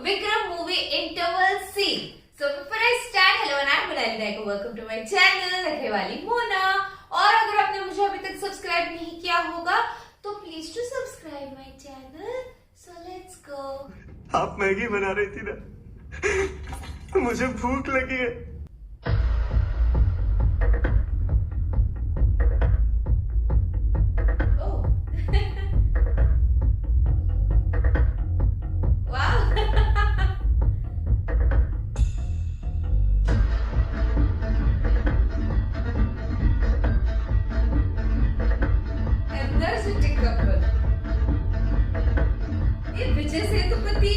Vikram movie interval scene. So before I start, hello and I'm Munalida. Welcome to my channel, रखने वाली मोना. और अगर आपने मुझे अभी तक सब्सक्राइब नहीं किया होगा, तो please to subscribe my channel. So let's go. आप मैगी बना रही थी ना, मुझे भूख लगी है. विजय सेतुपति.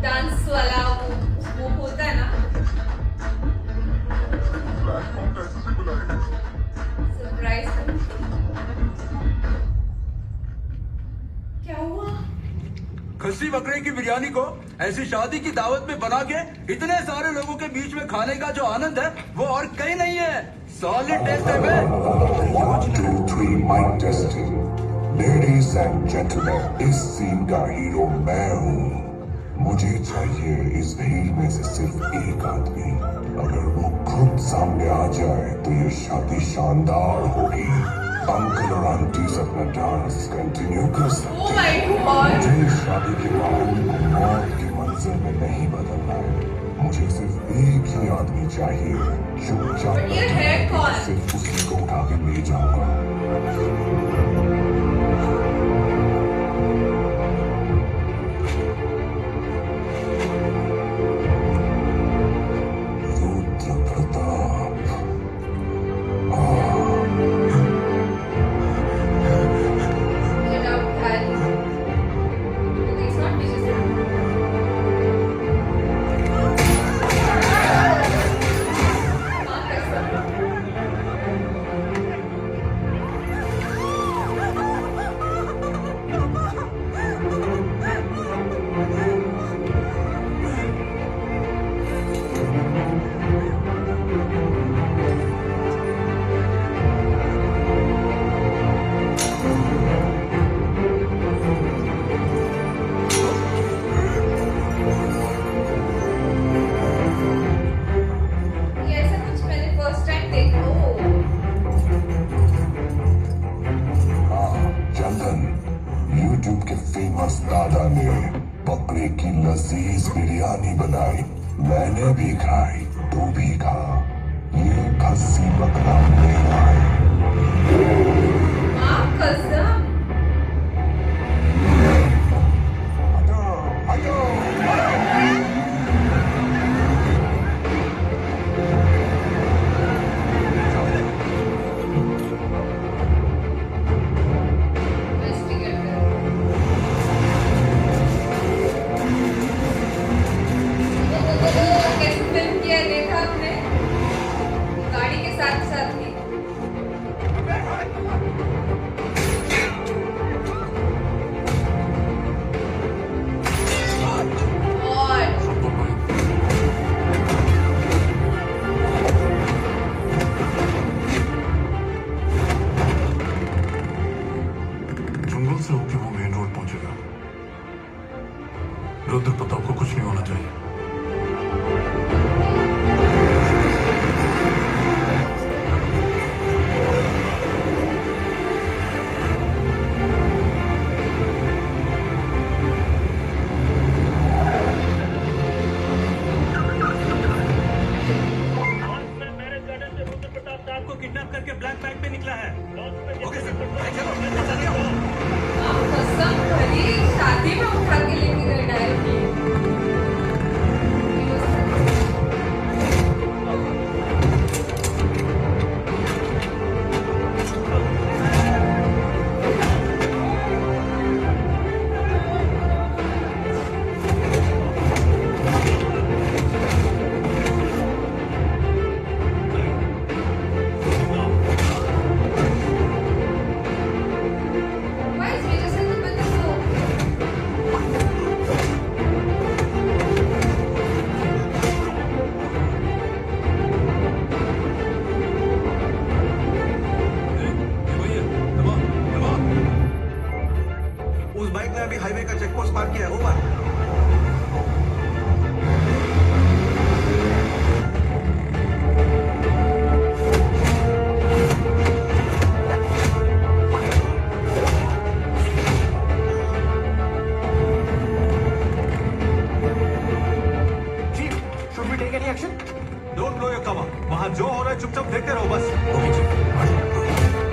डांस वाला वो होता है ना. सरप्राइज. क्या हुआ? खस्सी बकरे की बिरयानी को ऐसी शादी की दावत में बना के इतने सारे लोगों के बीच में खाने का जो आनंद है वो और कहीं नहीं है. सॉलिड टेस्ट है. लेडीज एंड जेंटलमैन, इस सीन का हीरो मैं हूँ. मुझे चाहिए इस भीड़ में से सिर्फ एक आदमी. अगर वो खुद सामने आ जाए तो ये शादी शानदार होगी. अंकल और आंटी अपना डांस कंटिन्यू कर सकते हैं. मुझे इस शादी के माहौल को मौत के मंजर में नहीं बदलना है. मुझे सिर्फ एक ही आदमी चाहिए. चुपचाप सिर्फ उसी को उठा के ले जाऊंगा. यूट्यूब के फेमस दादा ने बकरे की लजीज बिरयानी बनाई. मैंने भी खाई, तू भी खा. ये खस्सी बकरा मेरा है. से होकर वो मेन रोड पहुंचेगा. रुद्र प्रताप को कुछ नहीं होना चाहिए. किडनैप करके ब्लैक बैग पे निकला है. ओके सर, चलो मैं चल रहा हूं. कसम भली शादी में उठा के लेके गए directly. Why is Vijay Sethupathi so? उस बाइक ने अभी हाईवे का चेक पोस्ट पार किया है। Over. Chief, should we take any action? Don't low your cover. वहां जो हो रहा है चुपचाप देखते रहो बस। Okay chief.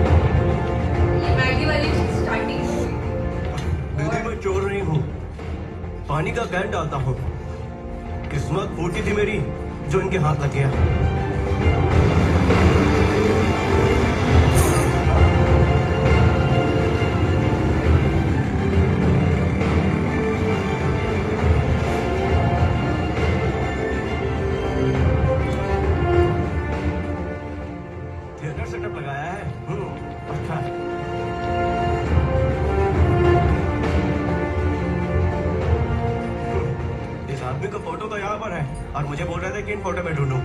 ये मैगी वाली चीज स्टार्टिंग में हुई थी। दीदी मैं चोर नहीं हूँ, पानी का कैन डालता हूँ। किस्मत फूटी थी मेरी जो इनके हाथ लग गया। थिएटर सेटअप लगाया है। अच्छा है। इस आदमी का फोटो तो यहाँ पर है और मुझे बोल रहे थे कि इन फोटो में ढूंढूं।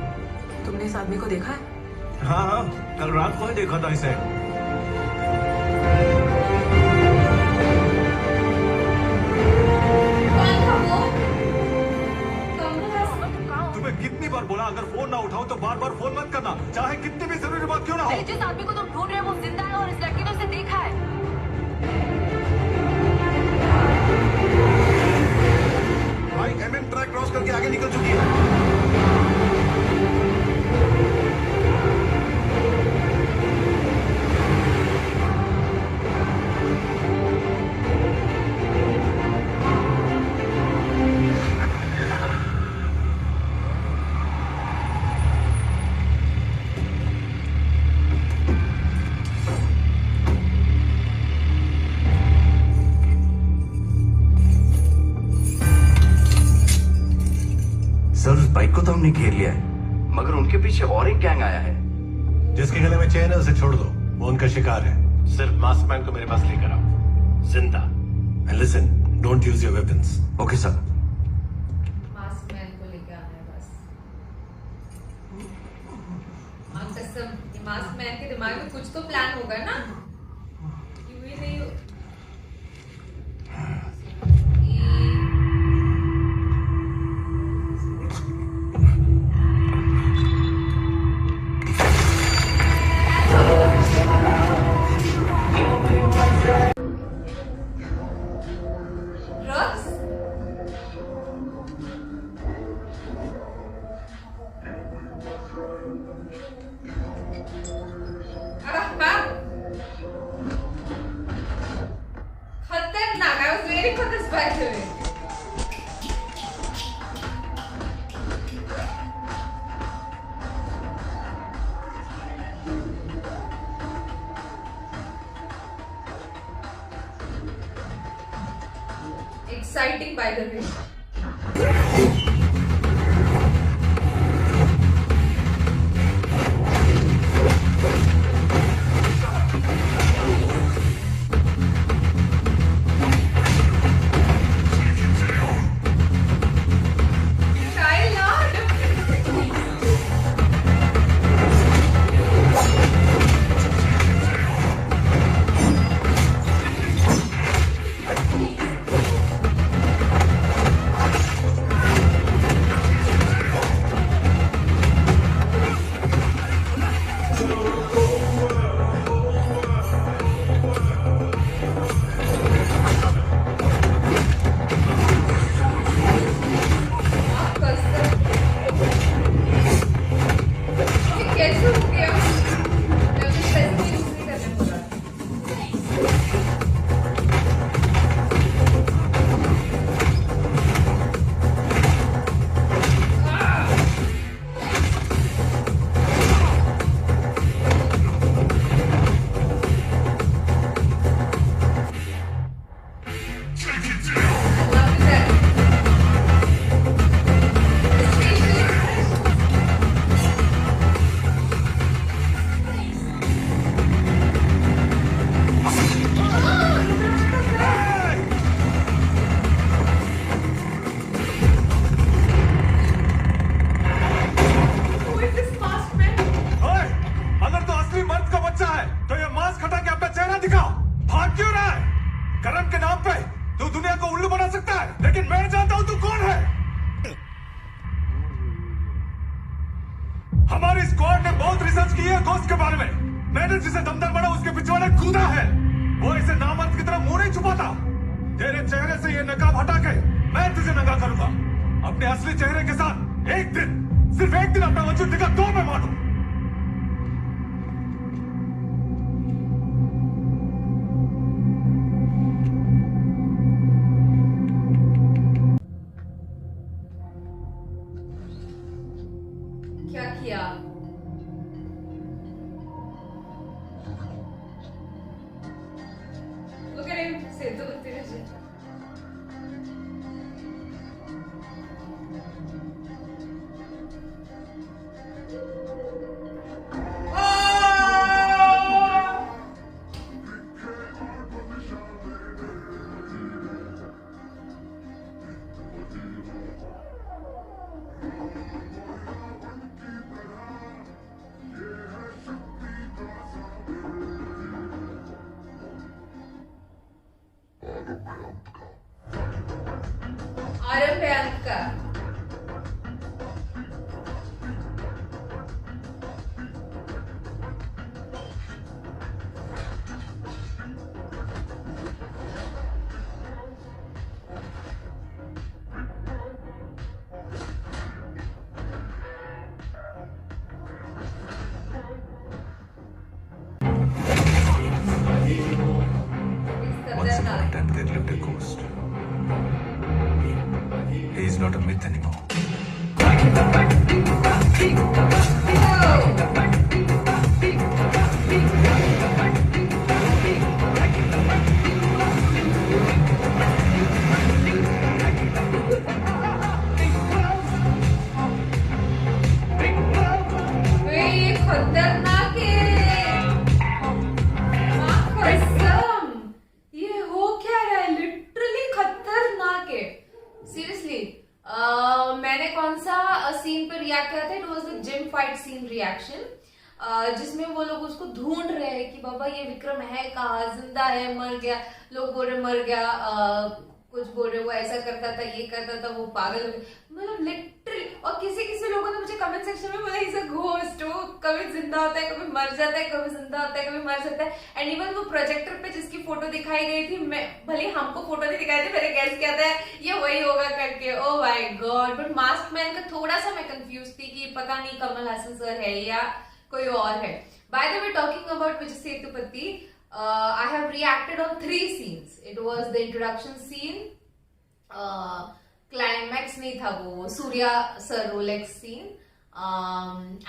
तुमने इस आदमी को देखा है? हाँ हाँ, कल रात को ही देखा था इसे। कौन था वो? कमल तुम्हें कितनी बार बोला अगर फोन ना उठाओ तो बार बार फोन मत करना, चाहे कितनी भी जरूरी बात क्यों ना हो। अरे जिस आदमी को तुम ढूंढ रहे हो वो जिंदा है और इस लड़की ने उसे देखा है। बाइक एमएम ट्रैक क्रॉस करके आगे निकल चुकी है। सर उस बाइक को तो हमने घेर लिया है, मगर उनके पीछे और एक गैंग आया है। जिसके गले में चेन है उसे छोड़ दो, वो उनका शिकार है। सिर्फ मास्क मैन को मेरे पास लेकर आओ, जिंदा। And listen, don't use your weapons. Okay sir. Mask man को लेके आना है बस। हाँ कसम, ये मास्क मैन के दिमाग में कुछ तो प्लान होगा ना। क्यों ही नहीं हो- Drugs? खतरनाक। I was waiting for this by the way. Exciting by the way. Try not. कैसे हो गया? मैं कुछ स्पेसिफिक यूज नहीं करने बोला। Love that. Who is this masked man? ओए, अगर तू असली मर्द का बच्चा है तो ये मास्क हटा के अपना चेहरा दिखाओ। भाग क्यों रहा है? करण के नाम पे तू दुनिया को उल्लू बना सकता है, लेकिन मैं जानता हूं तू कौन है। हमारी स्क्वाड ने बहुत रिसर्च की है घोस्ट के बारे में। मैंने जिसे दमदार बना उसके पिछवाड़े कूदा है। वो इसे नामर्द की तरह मुंह नहीं छुपाता। तेरे चेहरे से ये नकाब हटा के मैं तुझे नंगा करूंगा। अपने असली चेहरे के साथ एक दिन, सिर्फ एक दिन अपना वजूद दिखा तो मैं मानू। क्या किया? Look at him, सेतुपति ने। आरभ का Once upon a time, there lived a ghost. He is not a myth anymore. ये खतरनाक है। माँ कसम, ये हो क्या रहा है? लिटरली खतरनाक है। सीरियसली, मैंने कौन सा सीन पर रिएक्ट किया था? It was the gym fight scene reaction, जिसमें वो लोग उसको ढूंढ रहे हैं कि बाबा ये विक्रम है कहाँ, जिंदा है, मर गया। लोग बोल रहे मर गया, कुछ बोल रहे वो ऐसा करता था, ये करता था, वो पागल हो गया। मतलब लिटरली, और किसी किसी लोगों ने मुझे कमेंट सेक्शन में बोला इज अ घोस्ट, वो कभी जिंदा होता है, कभी मर जाता है, कभी जिंदा होता है, कभी मर जाता है। एंड इवन वो प्रोजेक्टर पे जिसकी फोटो दिखाई गई थी, मैं भले हमको फोटो नहीं दिखाई थी, मैंने गैस किया था ये वही होगा करके। ओ my God. But mask man का थोड़ा सा मैं कंफ्यूज थी कि पता नहीं कमल हासन सर है या कोई और है। Bye the way, talking about Vijay Sethupathi, I have reacted on 3 scenes. It was the introduction scene, climax नहीं था वो, Suriya sir Rolex scene,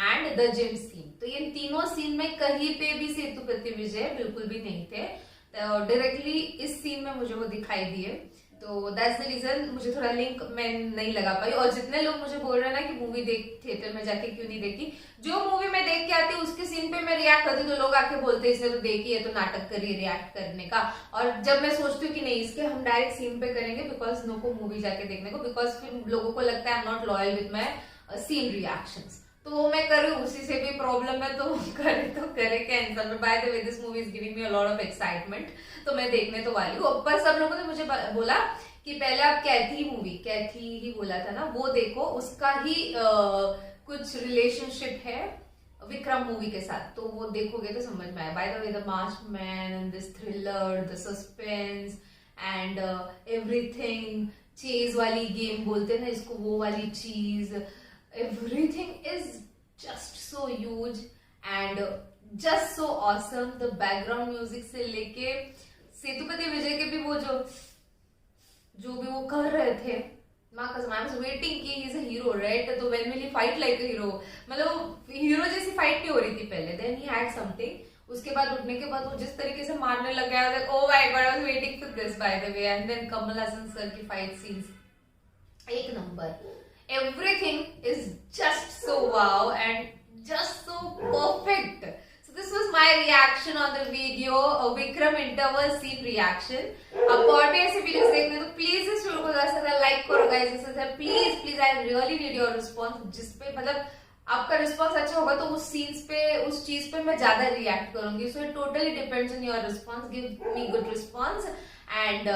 and the gym scene. तो ये तीनों सीन में कहीं पे भी सेतुपति विजय बिल्कुल भी नहीं थे। तो डायरेक्टली इस सीन में मुझे वो दिखाई दिए, तो दैट्स द रीजन मुझे थोड़ा लिंक मैं नहीं लगा पाई। और जितने लोग मुझे बोल रहे हैं ना कि मूवी देख थिएटर में जाके क्यों नहीं देखी, जो मूवी में देख के आती उसके सीन पे मैं रिएक्ट करती तो लोग आके बोलते इसने तो देखी है तो नाटक करिए रिएक्ट करने का। और जब मैं सोचती हूँ कि नहीं, इसके हम डायरेक्ट सीन पे करेंगे बिकॉज नो को मूवी जाके देखने को, बिकॉज फिर लोगों को लगता है I am not loyal with my scene reactions. तो वो मैं करूँ, उसी से भी प्रॉब्लम है, तो करे क्या इंसान। Bye the way, this movie is giving me a lot of excitement, तो मैं देखने तो वाली हूँ। पर सब लोगों ने मुझे बोला कि पहले आप कैथी ही बोला था ना, वो देखो, उसका ही कुछ रिलेशनशिप है विक्रम मूवी के साथ, तो वो देखोगे तो समझ में आए। Bye the way, the masked man and this thriller, the suspense and everything, chase वाली गेम बोलते हैं ना इसको, वो वाली चीज, everything is just so huge and just so awesome. The background music से लेके सेतुपति विजय के भी वो जो भी वो कर रहे थे, माँ कसम आई वाज वेटिंग कि he is a hero right, तो when will he fight like a hero, मतलब हीरो जैसी फाइट नहीं हो रही थी पहले, देन ही हैड समथिंग, उसके बाद उठने के बाद वो जिस तरीके से मारने लग गया, oh my god I was waiting for this by the way, and then Kamal Haasan sir की फाइट सीन्स एक number, everything is just so wow and just so perfect. So this was my reaction on the video, Vikram interval scene reaction. अब और भी ऐसे videos देखने तो please इस video को ज्यादा लाइक करो गाइस, जैसे please I really need your response, जिसपे मतलब आपका रिस्पॉन्स अच्छा होगा तो उस सीन्स पे उस चीज पे मैं ज्यादा रिएक्ट करूंगी. So it totally depends on your response. Give me good response and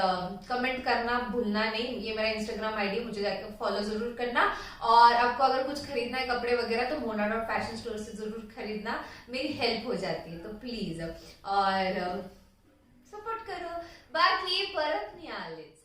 comment करना भूलना नहीं. ये मेरा इंस्टाग्राम आईडी, मुझे जाकर फॉलो जरूर करना. और आपको अगर कुछ खरीदना है कपड़े वगैरह तो Mona.fashion स्टोर से जरूर खरीदना, मेरी हेल्प हो जाती है, तो प्लीज और सपोर्ट करो. बाकी परत नहीं आलेच.